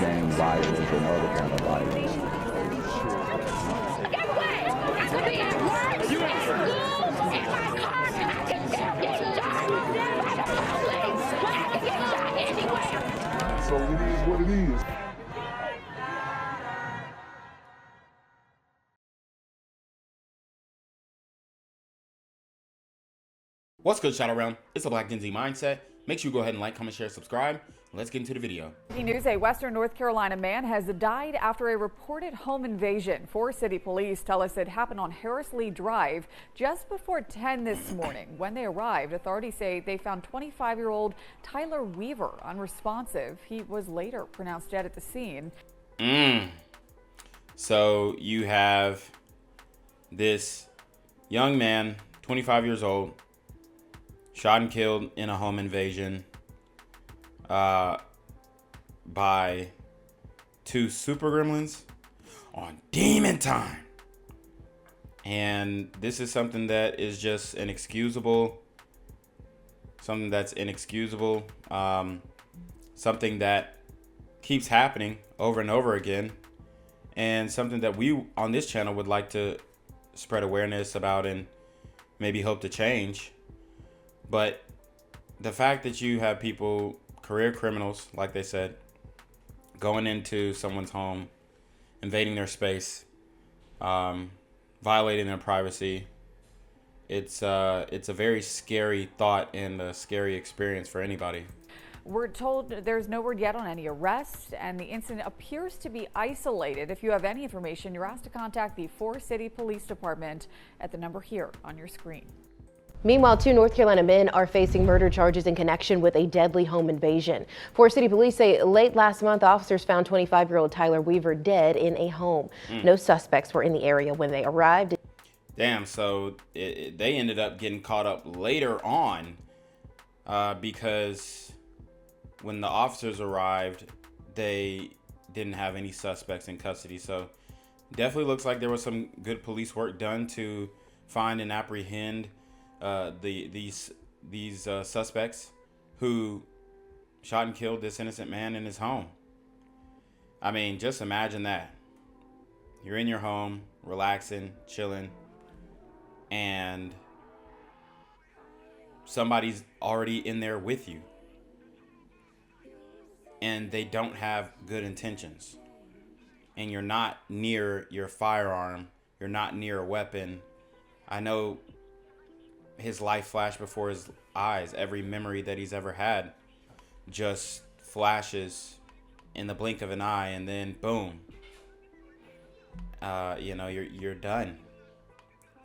gang violence and other kind of violence. Get away! I could be at work, at school, in my car, I can still get shot by the police, but I can get shot anywhere. So it is what it is. What's good, Shadow Realm? It's the Black Gen Z Mindset. Make sure you go ahead and like, comment, share, subscribe. Let's get into the video. Breaking news, a Western North Carolina man has died after a reported home invasion. Forest City police tell us it happened on Harris Lee Drive just before 10 this morning. When they arrived, authorities say they found 25-year-old Tyler Weaver unresponsive. He was later pronounced dead at the scene. So you have this young man, 25 years old, shot and killed in a home invasion by two super gremlins on demon time. And this is something that is just inexcusable. Something that's inexcusable. Something that keeps happening over and over again. And something that we on this channel would like to spread awareness about and maybe hope to change. But the fact that you have people, career criminals, like they said, going into someone's home, invading their space, violating their privacy, it's a very scary thought and a scary experience for anybody. We're told there's no word yet on any arrests, and the incident appears to be isolated. If you have any information, you're asked to contact the Forest City Police Department at the number here on your screen. Meanwhile, two North Carolina men are facing murder charges in connection with a deadly home invasion. Forest City police say late last month, officers found 25-year-old Tyler Weaver dead in a home. No suspects were in the area when they arrived. Damn, so they ended up getting caught up later on because when the officers arrived, they didn't have any suspects in custody. So definitely looks like there was some good police work done to find and apprehend these suspects who shot and killed this innocent man in his home. I mean, just imagine that. You're in your home, relaxing, chilling, and somebody's already in there with you. And they don't have good intentions. And you're not near your firearm. You're not near a weapon. I know his life flashed before his eyes. Every memory that he's ever had just flashes in the blink of an eye, and then boom, you're done.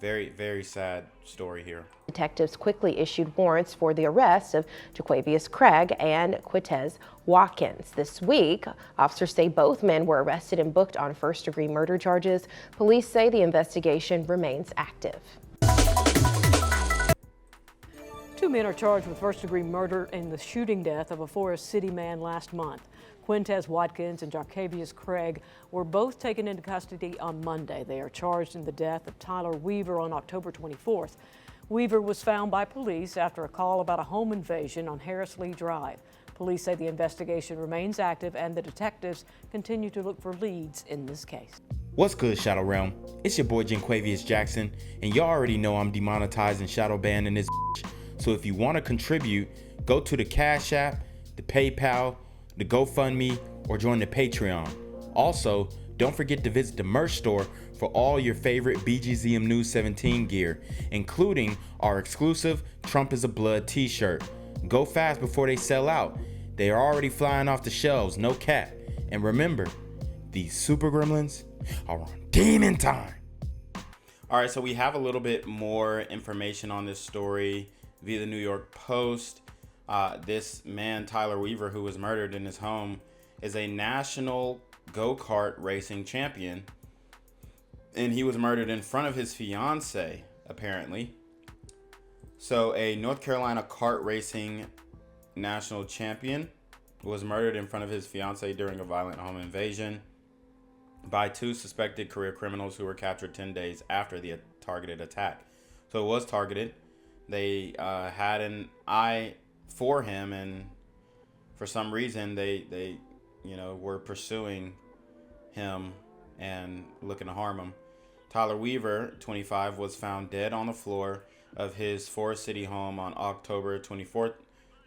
Very, very sad story here. Detectives quickly issued warrants for the arrest of Jaquavious Craig and Quitez Watkins. This week, officers say both men were arrested and booked on first-degree murder charges. Police say the investigation remains active. Two men are charged with first-degree murder in the shooting death of a Forest City man last month. Quitez Watkins and Jaquavious Craig were both taken into custody on Monday. They are charged in the death of Tyler Weaver on October 24th. Weaver was found by police after a call about a home invasion on Harris Lee Drive. Police say the investigation remains active and the detectives continue to look for leads in this case. What's good, Shadow Realm? It's your boy Jaquavious Jackson, and y'all already know I'm demonetizing shadow banning this bitch. So if you want to contribute, go to the Cash App, the PayPal, the GoFundMe, or join the Patreon. Also, don't forget to visit the merch store for all your favorite BGZM News 17 gear, including our exclusive Trump is a Blood t-shirt. Go fast before they sell out. They are already flying off the shelves, no cap. And remember, these super gremlins are on demon time. All right, so we have a little bit more information on this story via the New York Post. This man, Tyler Weaver, who was murdered in his home, is a national go-kart racing champion. And he was murdered in front of his fiance, apparently. So a North Carolina kart racing national champion was murdered in front of his fiance during a violent home invasion by two suspected career criminals who were captured 10 days after the targeted attack. So it was targeted. They had an eye for him, and for some reason they were pursuing him and looking to harm him. Tyler Weaver, 25, was found dead on the floor of his Forest City home on October 24th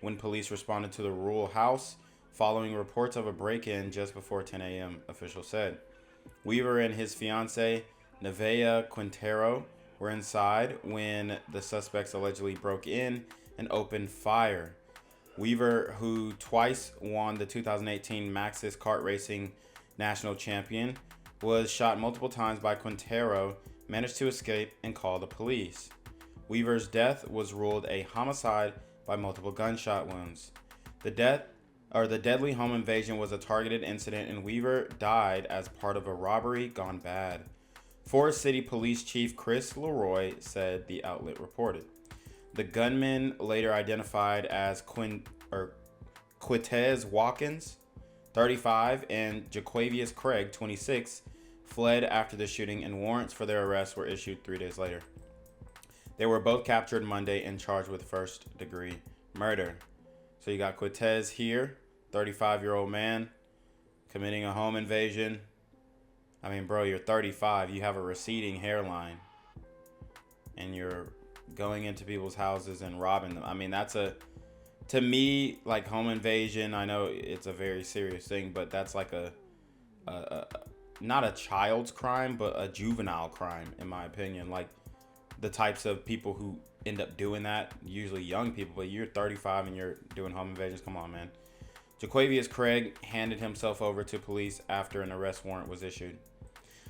when police responded to the rural house following reports of a break-in just before 10 a.m., officials said. Weaver and his fiancée, Nevaeh Quintero, were inside when the suspects allegedly broke in and opened fire. Weaver, who twice won the 2018 Maxxis kart racing national champion, was shot multiple times by Quintero, managed to escape, and called the police. Weaver's death was ruled a homicide by multiple gunshot wounds. The deadly home invasion was a targeted incident, and Weaver died as part of a robbery gone bad. Forest City Police Chief Chris Leroy said, the outlet reported. The gunmen, later identified as Quitez Watkins, 35, and Jaquavious Craig, 26, fled after the shooting, and warrants for their arrest were issued 3 days later. They were both captured Monday and charged with first-degree murder. So you got Quitez here, 35-year-old man, committing a home invasion. I mean, bro, you're 35. You have a receding hairline. And you're going into people's houses and robbing them. I mean, to me, like, home invasion, I know it's a very serious thing, but that's like not a child's crime, but a juvenile crime, in my opinion. Like, the types of people who end up doing that, usually young people, but you're 35 and you're doing home invasions. Come on, man. Jaquavious Craig handed himself over to police after an arrest warrant was issued.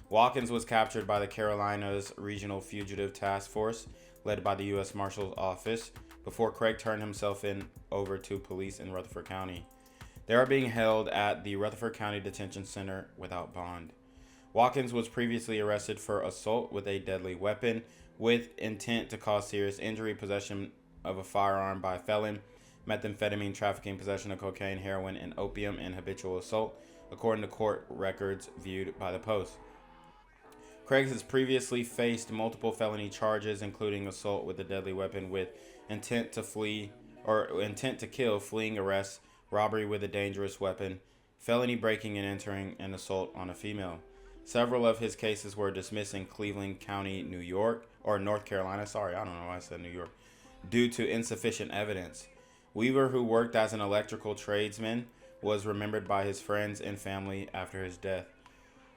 Watkins was captured by the Carolinas Regional Fugitive Task Force, led by the U.S. Marshal's Office, before Craig turned himself over to police in Rutherford County. They are being held at the Rutherford County Detention Center without bond. Watkins was previously arrested for assault with a deadly weapon with intent to cause serious injury, possession of a firearm by a felon, methamphetamine trafficking, possession of cocaine, heroin, and opium, and habitual assault, according to court records viewed by the Post. Craig has previously faced multiple felony charges, including assault with a deadly weapon with intent to kill, fleeing arrest, robbery with a dangerous weapon, felony breaking and entering, and assault on a female. Several of his cases were dismissed in Cleveland County, North Carolina. Sorry, I don't know why I said New York. Due to insufficient evidence. Weaver, who worked as an electrical tradesman, was remembered by his friends and family after his death.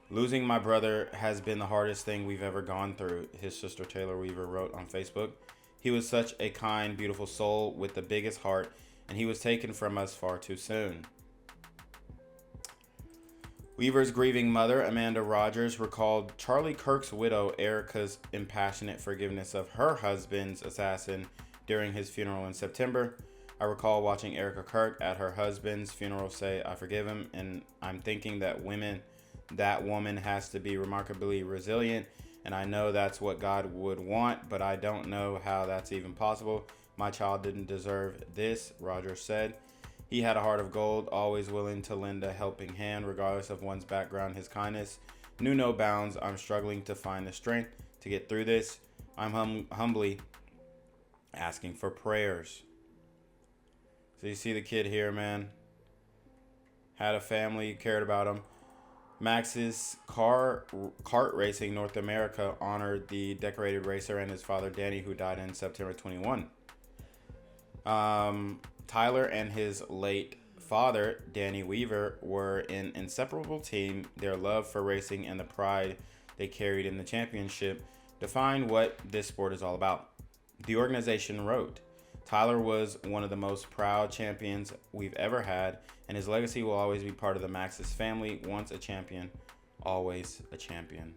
Losing my brother has been the hardest thing we've ever gone through, his sister Taylor Weaver wrote on Facebook. He was such a kind, beautiful soul with the biggest heart, and he was taken from us far too soon. Weaver's grieving mother, Amanda Rogers, recalled Charlie Kirk's widow, Erica's impassionate forgiveness of her husband's assassin during his funeral in September. I recall watching Erica Kirk at her husband's funeral say, "I forgive him," and I'm thinking that woman has to be remarkably resilient, and I know that's what God would want, but I don't know how that's even possible. My child didn't deserve this, Rogers said. He had a heart of gold, always willing to lend a helping hand, regardless of one's background. His kindness knew no bounds. I'm struggling to find the strength to get through this. I'm humbly asking for prayers. So you see the kid here, man. Had a family, cared about him. Maxxis Kart Racing North America honored the decorated racer and his father, Danny, who died in September 21. Tyler and his late father, Danny Weaver, were an inseparable team. Their love for racing and the pride they carried in the championship defined what this sport is all about. The organization wrote, Tyler was one of the most proud champions we've ever had, and his legacy will always be part of the Maxxis family. Once a champion, always a champion.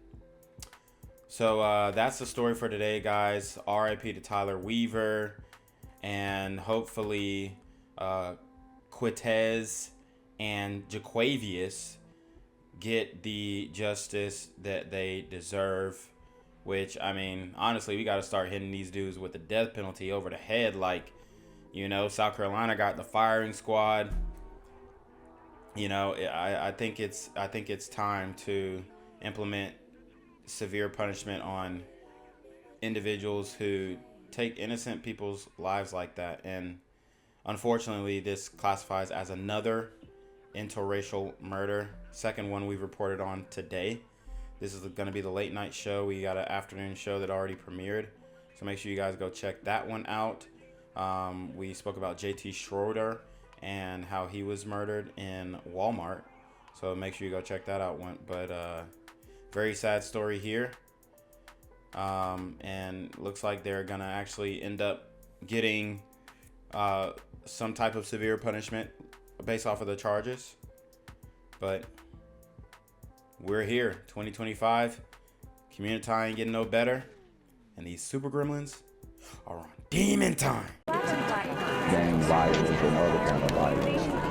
So that's the story for today, guys. RIP to Tyler Weaver, and hopefully Quitez and Jaquavious get the justice that they deserve. Which, I mean, honestly, we got to start hitting these dudes with the death penalty over the head. Like, you know, South Carolina got the firing squad. You know, I think it's time to implement severe punishment on individuals who take innocent people's lives like that. And unfortunately, this classifies as another interracial murder. Second one we've reported on today. This is going to be the late night show. We got an afternoon show that already premiered, so make sure you guys go check that one out. We spoke about JT Schroeder and how he was murdered in Walmart, so make sure you go check that out. But very sad story here, and looks like they're gonna actually end up getting some type of severe punishment based off of the charges. But we're here, 2025. Community ain't getting no better, and these super gremlins are on demon time. Gang violence and other kind of violence.